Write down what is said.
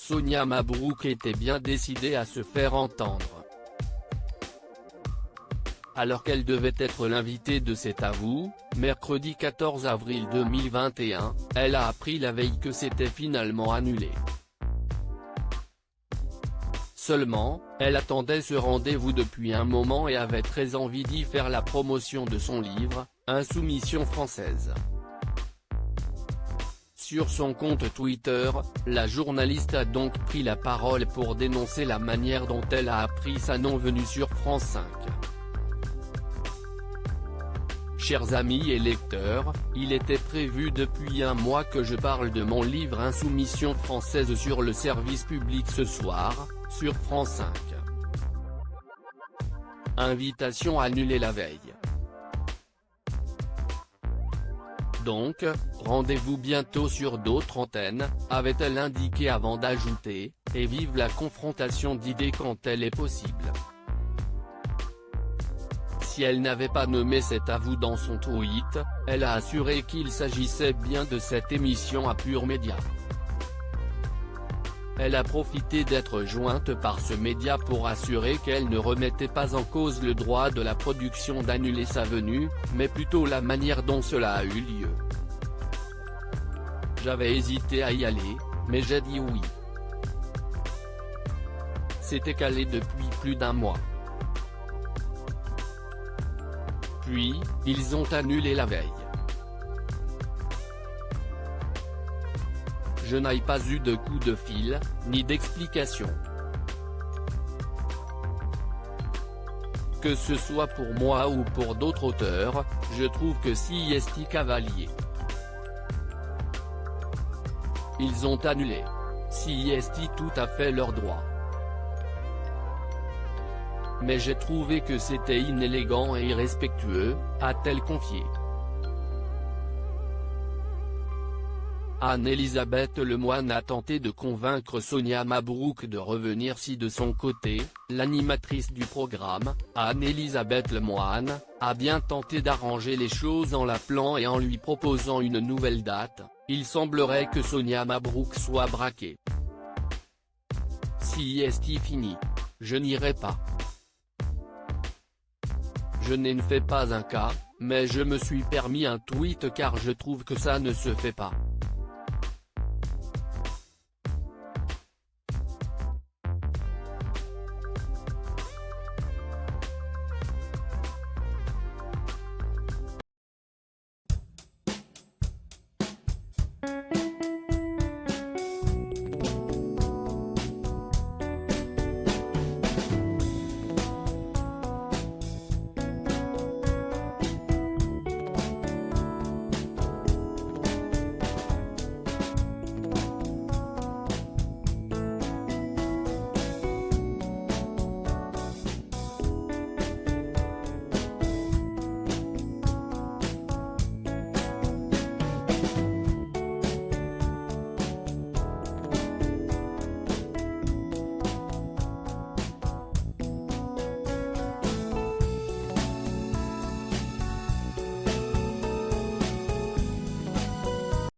Sonia Mabrouk était bien décidée à se faire entendre. Alors qu'elle devait être l'invitée de C'est à vous, mercredi 14 avril 2021, elle a appris la veille que c'était finalement annulé. Seulement, elle attendait ce rendez-vous depuis un moment et avait très envie d'y faire la promotion de son livre, Insoumission française. Sur son compte Twitter, la journaliste a donc pris la parole pour dénoncer la manière dont elle a appris sa non-venue sur France 5. Chers amis et lecteurs, il était prévu depuis un mois que je parle de mon livre Insoumission française sur le service public ce soir, sur France 5. Invitation annulée la veille. Donc, rendez-vous bientôt sur d'autres antennes, avait-elle indiqué avant d'ajouter, et vive la confrontation d'idées quand elle est possible. Si elle n'avait pas nommé C'est à vous dans son tweet, elle a assuré qu'il s'agissait bien de cette émission à Pure Média. Elle a profité d'être jointe par ce média pour assurer qu'elle ne remettait pas en cause le droit de la production d'annuler sa venue, mais plutôt la manière dont cela a eu lieu. J'avais hésité à y aller, mais j'ai dit oui. C'était calé depuis plus d'un mois. Puis, ils ont annulé la veille. Je n'ai pas eu de coup de fil, ni d'explication. Que ce soit pour moi ou pour d'autres auteurs, je trouve que si est cavalier. Ils ont annulé. Si est tout à fait leur droit. Mais j'ai trouvé que c'était inélégant et irrespectueux, a-t-elle confié. Anne-Elisabeth Lemoine a tenté de convaincre Sonia Mabrouk de revenir si de son côté, l'animatrice du programme, Anne-Elisabeth Lemoine, a bien tenté d'arranger les choses en l'appelant et en lui proposant une nouvelle date. Il semblerait que Sonia Mabrouk soit braquée. Si est fini. Je n'irai pas. Je n'en fais pas un cas, mais je me suis permis un tweet car je trouve que ça ne se fait pas.